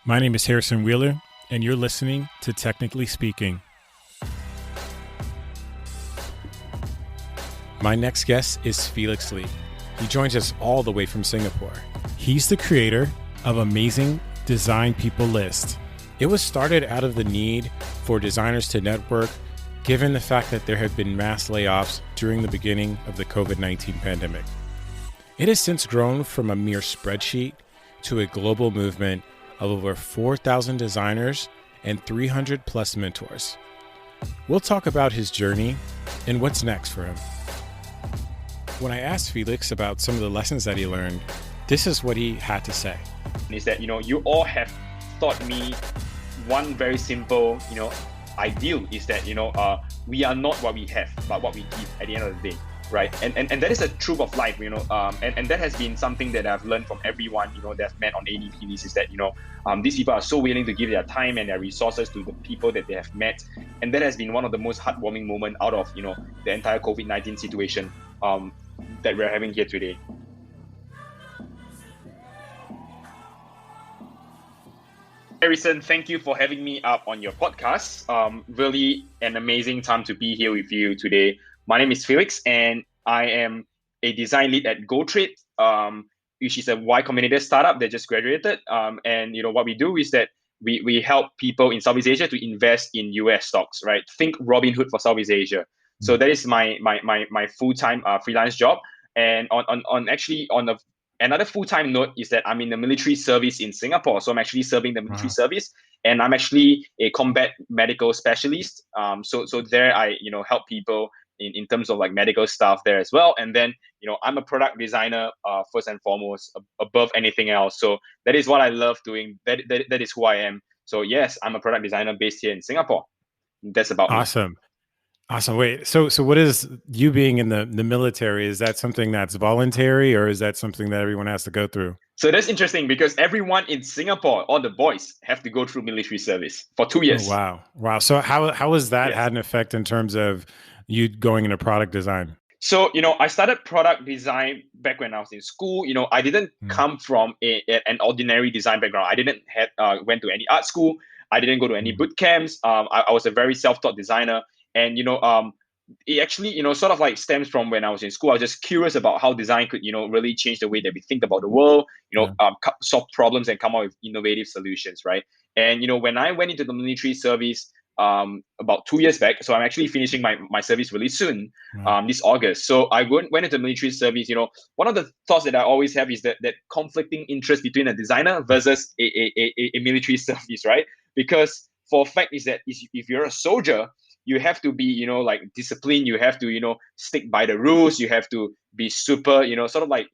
My name is Harrison Wheeler, and you're listening to Technically Speaking. My next guest is Felix Lee. He joins us all the way from Singapore. He's the creator of Amazing Design People List. It was started out of the need for designers to network, given the fact that there had been mass layoffs during the beginning of the COVID-19 pandemic. It has since grown from a mere spreadsheet to a global movement of over 4,000 designers and 300 plus mentors. We'll talk about his journey and what's next for him. When I asked Felix about some of the lessons that he learned, this is what he had to say. Is that, you all have taught me one very simple, ideal is that, we are not what we have, but what we give at the end of the day, right? And that is a truth of life, and that has been something that I've learned from everyone, that I've met on ADP list is that, these people are so willing to give their time and their resources to the people that they have met. And that has been one of the most heartwarming moments out of, the entire COVID-19 situation that we're having here today. Harrison, thank you for having me up on your podcast. Really an amazing time to be here with you today. My name is Felix, and I am a design lead at GoTrade, which is a Y Combinator startup that just graduated. And what we do is that we help people in Southeast Asia to invest in US stocks, right? Think Robinhood for Southeast Asia. So that is my full-time freelance job. And on another full-time note is that I'm in the military service in Singapore. So I'm actually serving the military service, and I'm actually a combat medical specialist. So there I help people in terms of like medical stuff there as well. And then I'm a product designer first and foremost above anything else. So that is what I love doing. That is who I am. So yes, I'm a product designer based here in Singapore. That's about me. Awesome. Wait, so what is you being in the military? Is that something that's voluntary, or is that something that everyone has to go through? So that's interesting because everyone in Singapore, all the boys, have to go through military service for 2 years. Oh, wow. So how has that had an effect in terms of you going into product design? So, I started product design back when I was in school. I didn't come from an ordinary design background. I didn't went to any art school. I didn't go to any boot camps. I was a very self-taught designer. And, it actually, sort of like stems from when I was in school. I was just curious about how design could, really change the way that we think about the world, solve problems and come up with innovative solutions, right? And, when I went into the military service about 2 years back, so I'm actually finishing my service really soon, this August. So I went into military service. One of the thoughts that I always have is that conflicting interest between a designer versus a military service, right? Because for a fact is that if you're a soldier, you have to be, like disciplined. You have to, stick by the rules. You have to be super, sort of like,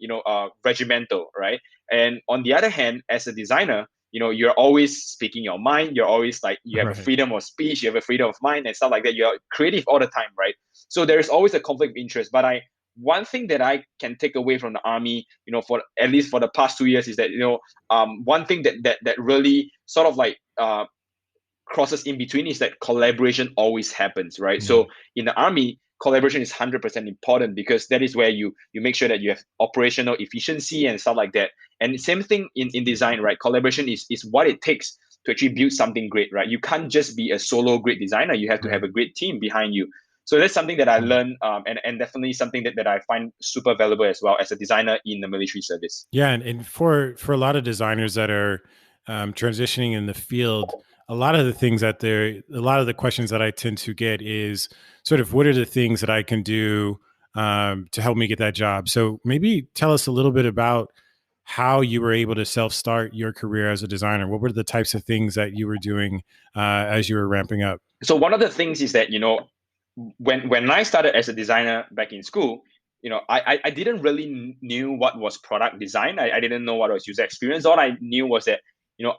regimental, right? And on the other hand, as a designer, you're always speaking your mind. You're always like, you have a freedom of speech. You have a freedom of mind and stuff like that. You're creative all the time, right? So there is always a conflict of interest. But one thing that I can take away from the army, for at least for the past 2 years is that, one thing that really sort of like, crosses in between is that collaboration always happens, right? So in the army, collaboration is 100% important because that is where you make sure that you have operational efficiency and stuff like that. And same thing in design, right? Collaboration is what it takes to actually build something great, right? You can't just be a solo great designer. You have to have a great team behind you. So that's something that I learned, and definitely something that I find super valuable as well as a designer in the military service. Yeah, and for a lot of designers that are transitioning in the field, a lot of the questions that I tend to get is sort of what are the things that I can do to help me get that job. So maybe tell us a little bit about how you were able to self-start your career as a designer. What were the types of things that you were doing as you were ramping up? So one of the things is that, when I started as a designer back in school, I didn't really knew what was product design. I didn't know what was user experience. All I knew was that,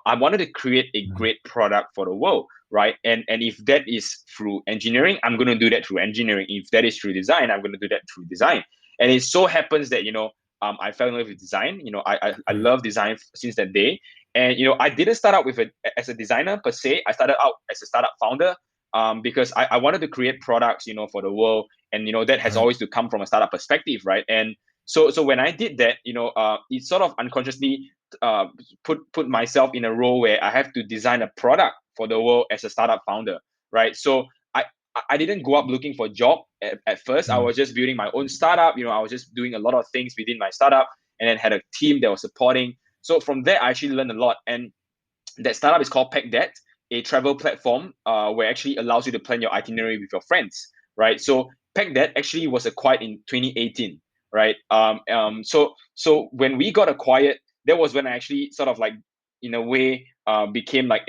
I wanted to create a great product for the world, right? And if that is through engineering, I'm going to do that through engineering. If that is through design, I'm going to do that through design. And it so happens that, I fell in love with design. I love design since that day. And, I didn't start out as a designer per se. I started out as a startup founder. Because I wanted to create products, for the world. And, that has always to come from a startup perspective, right? And so when I did that, it sort of unconsciously put myself in a role where I have to design a product for the world as a startup founder, right? So I didn't go up looking for a job at first. I was just building my own startup. I was just doing a lot of things within my startup, and then had a team that was supporting. So from there, I actually learned a lot. And that startup is called PackThat, a travel platform where actually allows you to plan your itinerary with your friends, right? So PackThat actually was acquired in 2018, right? So when we got acquired, that was when I actually sort of like, in a way, became like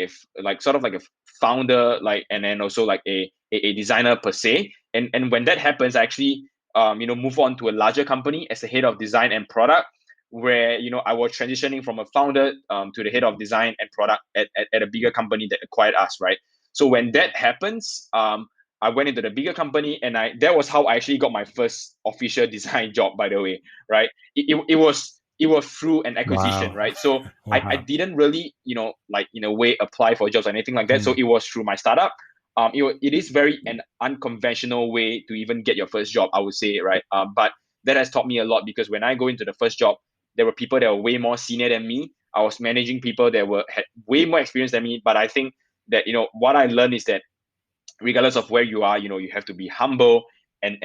sort of like a founder, like, and then also like a designer per se. And when that happens, I actually move on to a larger company as a head of design and product, where I was transitioning from a founder to the head of design and product at a bigger company that acquired us, right? So when that happens, I went into the bigger company, and that was how I actually got my first official design job, by the way, right? It was through an acquisition, Wow. right? So I Wow. didn't really, like, in a way, apply for jobs or anything like that. So it was through my startup. It is very an unconventional way to even get your first job, I would say, right? But that has taught me a lot, because when I go into the first job, there were people that were way more senior than me. I was managing people that had way more experience than me. But I think that what I learned is that regardless of where you are, you have to be humble, and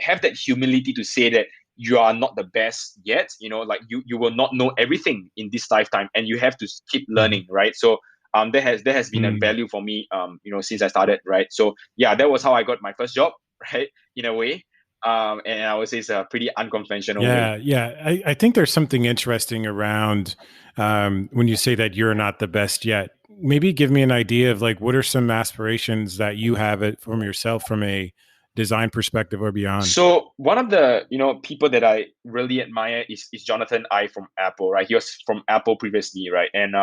have that humility to say that you are not the best yet. Like, you will not know everything in this lifetime, and you have to keep learning, right? So that has been a value for me, since I started, right? So yeah, that was how I got my first job, right? In a way. And I would say it's a pretty unconventional way. Yeah. I think there's something interesting around when you say that you're not the best yet. Maybe give me an idea of like, what are some aspirations that you have it from yourself from a design perspective or beyond? So one of the people that I really admire is Jonathan Ive from Apple, right? He was from Apple previously, right? And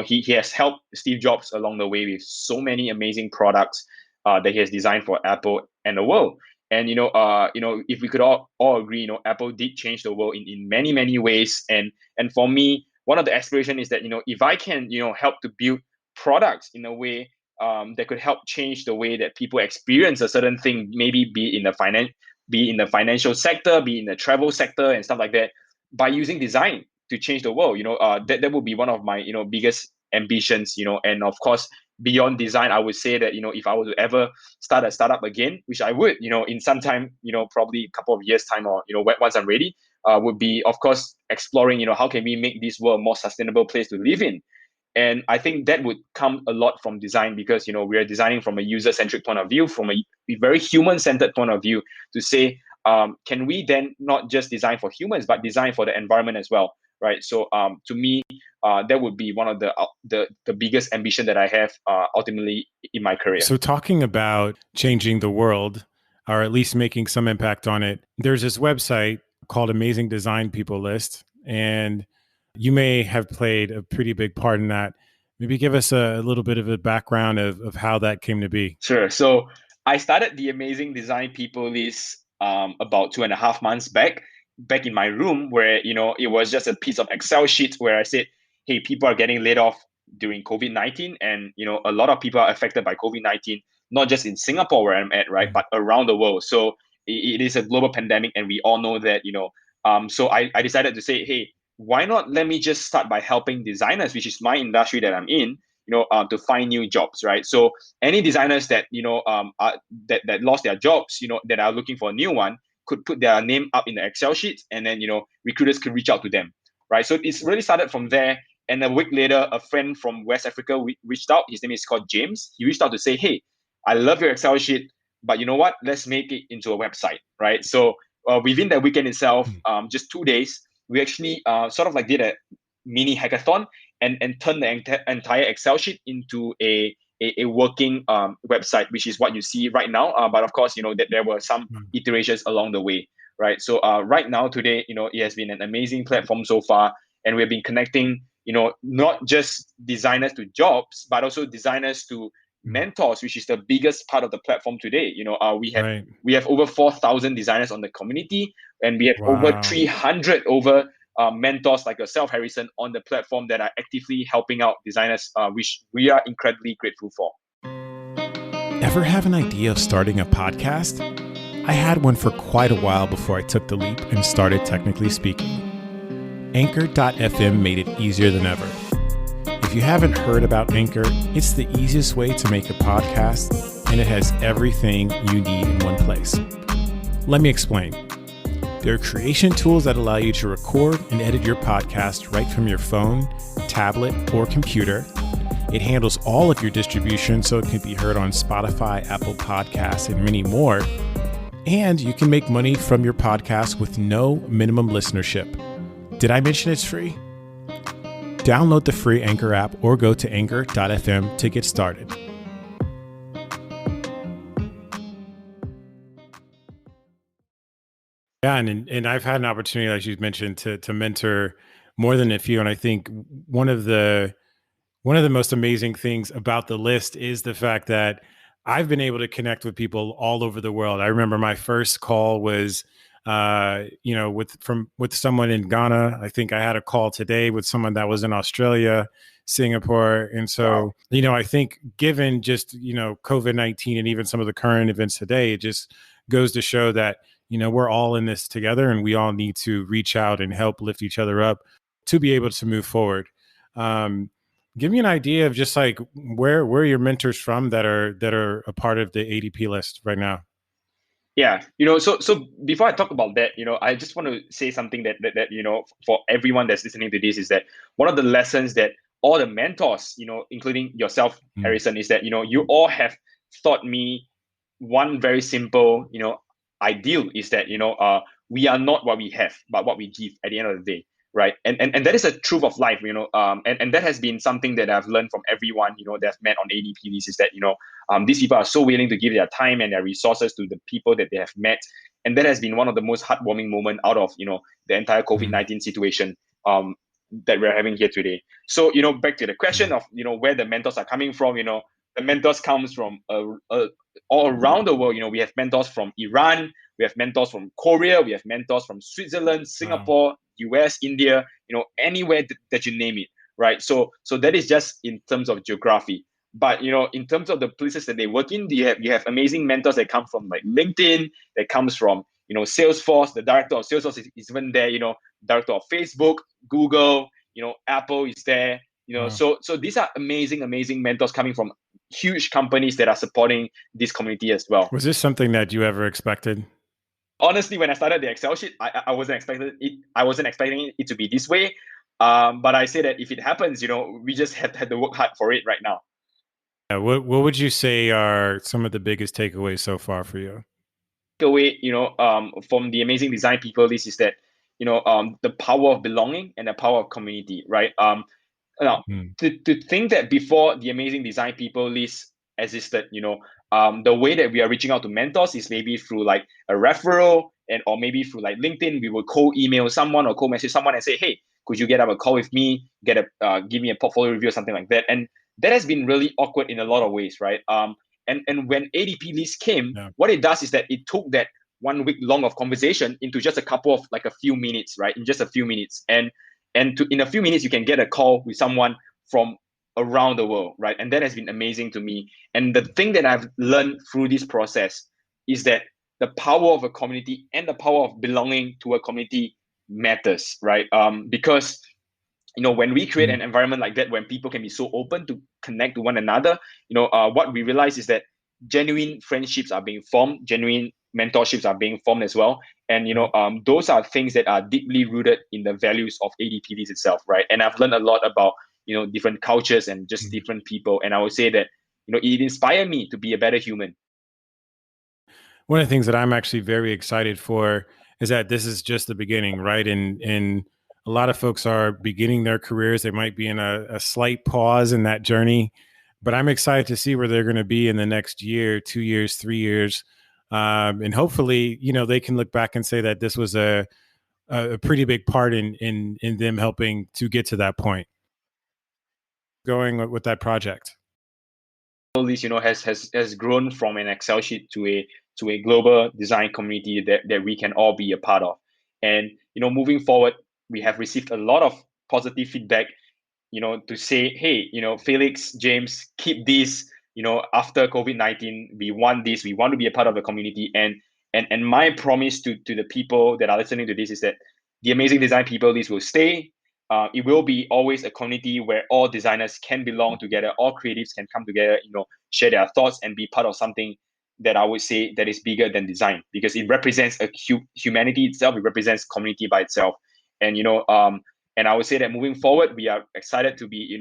he has helped Steve Jobs along the way with so many amazing products that he has designed for Apple and the world. And if we could all agree, Apple did change the world in many many ways. And for me, one of the aspiration is that if I can help to build products in a way that could help change the way that people experience a certain thing, maybe be in the financial sector, be in the travel sector and stuff like that, by using design to change the world. That would be one of my biggest ambitions. And of course, beyond design, I would say that if I were to ever start a startup again, which I would, in some time, probably a couple of years time, or once I'm ready, would be, of course, exploring how can we make this world a more sustainable place to live in. And I think that would come a lot from design, because we are designing from a user-centric point of view, from a very human-centered point of view, to say, can we then not just design for humans, but design for the environment as well, right? So to me, that would be one of the biggest ambition that I have ultimately in my career. So talking about changing the world, or at least making some impact on it, there's this website called Amazing Design People List, and you may have played a pretty big part in that. Maybe give us a little bit of a background of how that came to be. Sure. So I started the Amazing Design People List about 2.5 months back in my room, where it was just a piece of Excel sheet where I said, hey, people are getting laid off during COVID-19, and a lot of people are affected by COVID-19, not just in Singapore where I'm at, right, but around the world. So it is a global pandemic, and we all know that. So I decided to say, hey, why not let me just start by helping designers, which is my industry that I'm in, to find new jobs, right? So any designers that that lost their jobs, that are looking for a new one, could put their name up in the Excel sheet, and then recruiters could reach out to them, right? So it's really started from there. And a week later, a friend from West Africa reached out. His name is called James. He reached out to say, hey, I love your Excel sheet, but you know what? Let's make it into a website, right? So within that weekend itself, just 2 days, we actually sort of like did a mini hackathon, and turned the entire Excel sheet into a working website, which is what you see right now. But of course, that there were some iterations along the way, right? So right now, today, it has been an amazing platform so far, and we've been connecting, not just designers to jobs, but also designers to mentors, which is the biggest part of the platform today. We have over 4,000 designers on the community, and we have over Wow. 300 mentors like yourself, Harrison, on the platform that are actively helping out designers, which we are incredibly grateful for. Ever have an idea of starting a podcast? I had one for quite a while before I took the leap and started Technically Speaking. Anchor.fm made it easier than ever. If you haven't heard about Anchor, it's the easiest way to make a podcast, and it has everything you need in one place. Let me explain. There are creation tools that allow you to record and edit your podcast right from your phone, tablet, or computer. It handles all of your distribution so it can be heard on Spotify, Apple Podcasts, and many more. And you can make money from your podcast with no minimum listenership. Did I mention it's free? Download the free Anchor app or go to anchor.fm to get started. Yeah, and I've had an opportunity, like you mentioned, to mentor more than a few. And I think one of the most amazing things about the list is the fact that I've been able to connect with people all over the world. I remember my first call was with someone in Ghana. I think I had a call today with someone that was in Australia, Singapore. And so, wow. I think given just, COVID-19 and even some of the current events today, it just goes to show that, we're all in this together and we all need to reach out and help lift each other up to be able to move forward. Give me an idea of just like where are your mentors from that are a part of the ADP list right now? Yeah, so before I talk about that, I just want to say something that for everyone that's listening to this is that one of the lessons that all the mentors, including yourself, Harrison, is that you all have taught me one very simple, ideal is that we are not what we have, but what we give at the end of the day. Right. And that is a truth of life, and that has been something that I've learned from everyone, that I've met on ADP list is that, these people are so willing to give their time and their resources to the people that they have met. And that has been one of the most heartwarming moments out of, the entire COVID-19 situation that we're having here today. So, back to the question of, where the mentors are coming from, the mentors comes from all around the world. We have mentors from Iran, we have mentors from Korea, we have mentors from Switzerland, Singapore, US, India, anywhere that you name it, right? So that is just in terms of geography. But in terms of the places that they work in, you have amazing mentors that come from like LinkedIn, that comes from Salesforce. The director of Salesforce is even there. Director of Facebook, Google, Apple is there. So these are amazing mentors coming from huge companies that are supporting this community as well. Was this something that you ever expected? Honestly, when I started the Excel sheet, I wasn't expecting it. I wasn't expecting it to be this way. But I say that if it happens, we just had to work hard for it right now. What would you say are some of the biggest takeaways so far for you? Takeaway, from the amazing design people, this is that, the power of belonging and the power of community, right? Now, to think that before the amazing design people list existed, the way that we are reaching out to mentors is maybe through like a referral or maybe through like LinkedIn. We will co-email someone or co-message someone and say, hey, could you get up a call with me, give me a portfolio review or something like that. And that has been really awkward in a lot of ways, right? And when ADP list came, what it does is that it took that 1 week long of conversation into just a couple of like a few minutes, right? In just a few minutes. And in a few minutes, you can get a call with someone from around the world, right? And that has been amazing to me. And the thing that I've learned through this process is that the power of a community and the power of belonging to a community matters, right? Because when we create an environment like that, when people can be so open to connect to one another, what we realize is that genuine friendships are being formed, genuine mentorships are being formed as well. And, those are things that are deeply rooted in the values of ADPDs itself, right? And I've learned a lot about, different cultures and just different people. And I would say that, it inspired me to be a better human. One of the things that I'm actually very excited for is that this is just the beginning, right? And a lot of folks are beginning their careers. They might be in a slight pause in that journey, but I'm excited to see where they're going to be in the next year, 2 years, 3 years. And hopefully, they can look back and say that this was a pretty big part in them helping to get to that point. Going with that project. All this, has grown from an Excel sheet to a global design community that we can all be a part of. And, moving forward, we have received a lot of positive feedback, to say, hey, Felix, James, keep this, after COVID-19, we want this, we want to be a part of the community. And my promise to the people that are listening to this is that the amazing design people list will stay. It will be always a community where all designers can belong together, all creatives can come together, share their thoughts and be part of something that I would say that is bigger than design, because it represents a humanity itself. It represents community by itself. And and I would say that moving forward, we are excited to be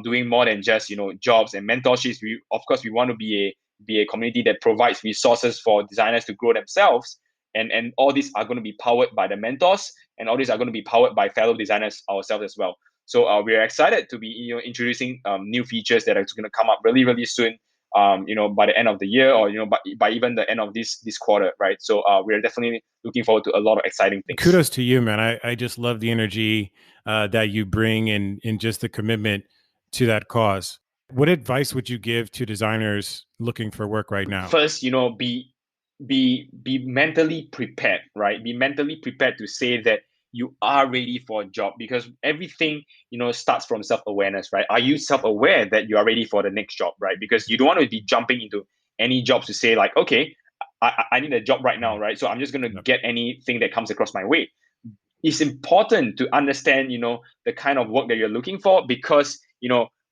doing more than just jobs and mentorships. We, of course, we want to be a community that provides resources for designers to grow themselves, and all these are going to be powered by the mentors, and all these are going to be powered by fellow designers ourselves as well. So we are excited to be introducing new features that are going to come up really, really soon, by the end of the year, or by even the end of this quarter, right? So we're definitely looking forward to a lot of exciting things. Kudos to you, man. I just love the energy that you bring, and just the commitment to that cause. What advice would you give to designers looking for work right now? First, be mentally prepared, right? Be mentally prepared to say that you are ready for a job, because everything starts from self-awareness, right? Are you self-aware that you are ready for the next job, right? Because you don't want to be jumping into any jobs to say like, okay, I need a job right now, right? So I'm just going to get anything that comes across my way. It's important to understand the kind of work that you're looking for, because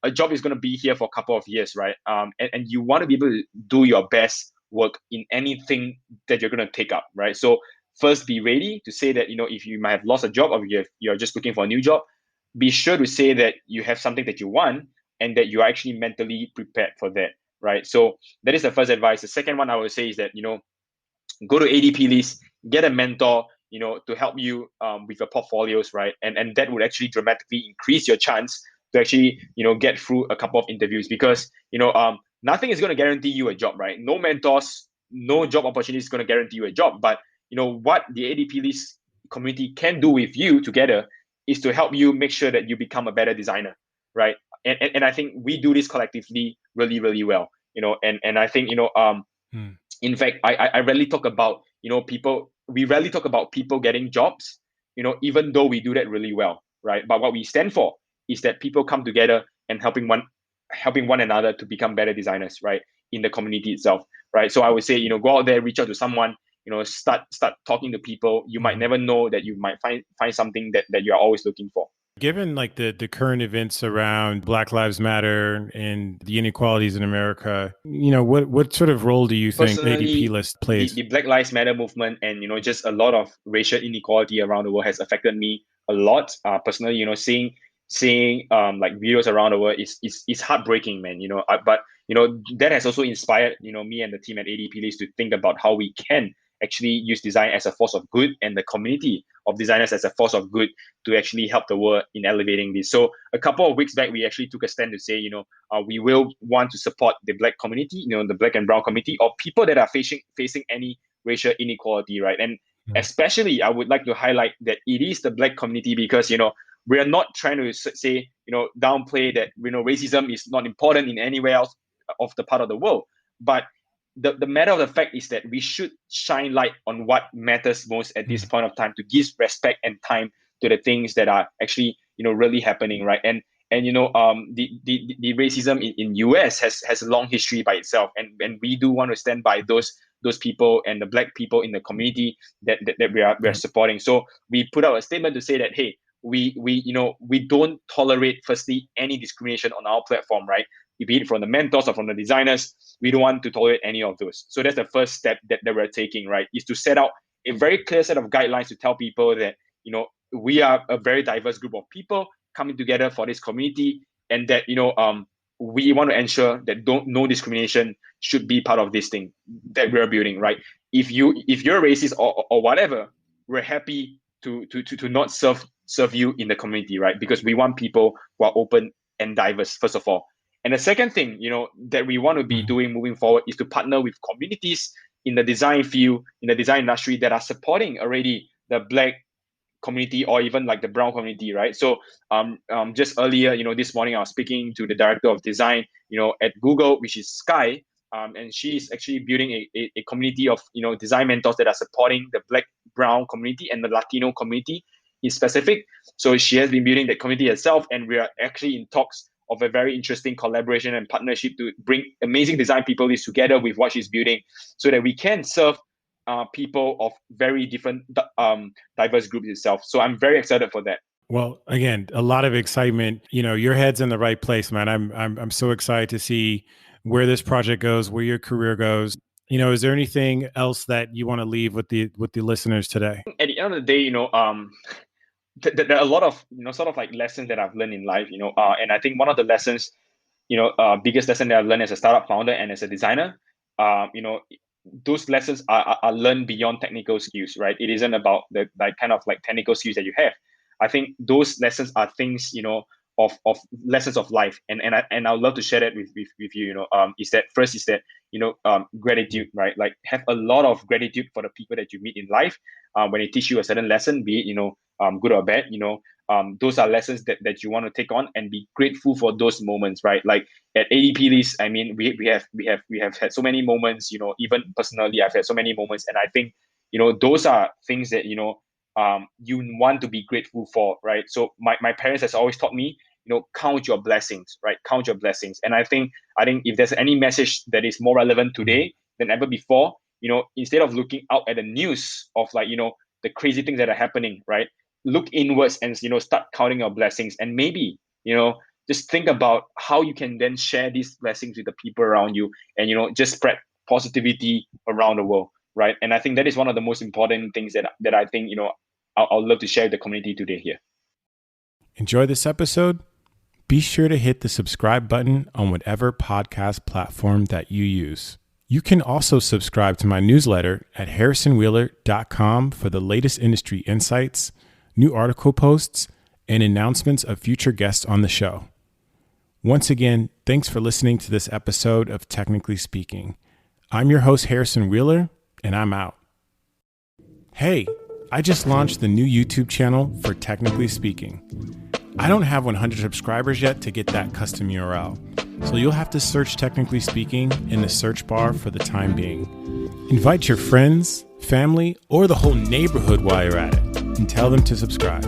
a job is going to be here for a couple of years, right? And you want to be able to do your best work in anything that you're going to take up, right? So first, be ready to say that if you might have lost a job, or you're just looking for a new job, be sure to say that you have something that you want, and that you're actually mentally prepared for that, right? So that is the first advice. The second one I would say is that go to ADP list, get a mentor, to help you with your portfolios, right? And that would actually dramatically increase your chance to actually, get through a couple of interviews, because, nothing is going to guarantee you a job, right? No mentors, no job opportunity is going to guarantee you a job. But, what the ADP list community can do with you together is to help you make sure that you become a better designer, right? And I think we do this collectively really, really well, and I think, in fact, I rarely talk about people. We rarely talk about people getting jobs, even though we do that really well, right? But what we stand for is that people come together and helping one another to become better designers, right? In the community itself, right? So I would say go out there, reach out to someone, start talking to people. You might never know that you might find something that you're always looking for. Given like the current events around Black Lives Matter and the inequalities in America, what sort of role do you think ADP list plays? The Black Lives Matter movement, and just a lot of racial inequality around the world has affected me a lot. Personally, seeing like videos around the world is heartbreaking, man. But that has also inspired me and the team at ADP list to think about how we can actually use design as a force of good, and the community of designers as a force of good, to actually help the world in elevating this. So a couple of weeks back, we actually took a stand to say, we will want to support the Black community, the Black and Brown community, or people that are facing any racial inequality, right? And especially, I would like to highlight that it is the Black community, because we are not trying to say downplay that racism is not important in anywhere else of the part of the world, but the matter of the fact is that we should shine light on what matters most at this point of time, to give respect and time to the things that are actually really happening, right? And the racism in US has a long history by itself, and we do want to stand by those people and the Black people in the community that we are supporting. So we put out a statement to say that, hey, we don't tolerate, firstly, any discrimination on our platform, right? Be it from the mentors or from the designers, we don't want to tolerate any of those. So that's the first step that we're taking, right? Is to set out a very clear set of guidelines to tell people that we are a very diverse group of people coming together for this community, and that we want to ensure that no discrimination should be part of this thing that we're building, right? If you're racist or whatever, we're happy to not serve you in the community, right? Because we want people who are open and diverse, first of all. And the second thing, that we want to be doing moving forward is to partner with communities in the design field, in the design industry, that are supporting already the Black community, or even like the brown community, right? So just earlier, this morning, I was speaking to the director of design, at Google, which is Sky, and she's actually building a community of design mentors that are supporting the Black, brown community and the Latino community in specific. So she has been building that community herself, and we are actually in talks of a very interesting collaboration and partnership to bring amazing design people together with what she's building, so that we can serve people of very different diverse groups itself. So I'm very excited for that. Well, again, a lot of excitement. Your head's in the right place, man. I'm so excited to see where this project goes, where your career goes. Is there anything else that you want to leave with the listeners today? At the end of the day, there are a lot of sort of like lessons that I've learned in life. And I think one of the lessons, biggest lesson that I've learned as a startup founder and as a designer, those lessons are learned beyond technical skills, right? It isn't about the kind of like technical skills that you have. I think those lessons are things, of lessons of life, and I would love to share that with you. Is that first is that gratitude, right? Like have a lot of gratitude for the people that you meet in life when they teach you a certain lesson, be it good or bad. Those are lessons that you want to take on and be grateful for those moments, right? Like at ADP List, I mean, we have had so many moments. Even personally, I've had so many moments, and I think those are things that you want to be grateful for, right? So my parents has always taught me, count your blessings, right? Count your blessings. And I think if there's any message that is more relevant today than ever before, instead of looking out at the news of like, the crazy things that are happening, right? Look inwards and, start counting your blessings, and maybe, just think about how you can then share these blessings with the people around you, and, just spread positivity around the world, right? And I think that is one of the most important things that I think, I'll love to share with the community today here. Enjoy this episode? Be sure to hit the subscribe button on whatever podcast platform that you use. You can also subscribe to my newsletter at harrisonwheeler.com for the latest industry insights, new article posts, and announcements of future guests on the show. Once again, thanks for listening to this episode of Technically Speaking. I'm your host, Harrison Wheeler, and I'm out. Hey, I just launched the new YouTube channel for Technically Speaking. I don't have 100 subscribers yet to get that custom URL, so you'll have to search Technically Speaking in the search bar for the time being. Invite your friends, family, or the whole neighborhood while you're at it, and tell them to subscribe.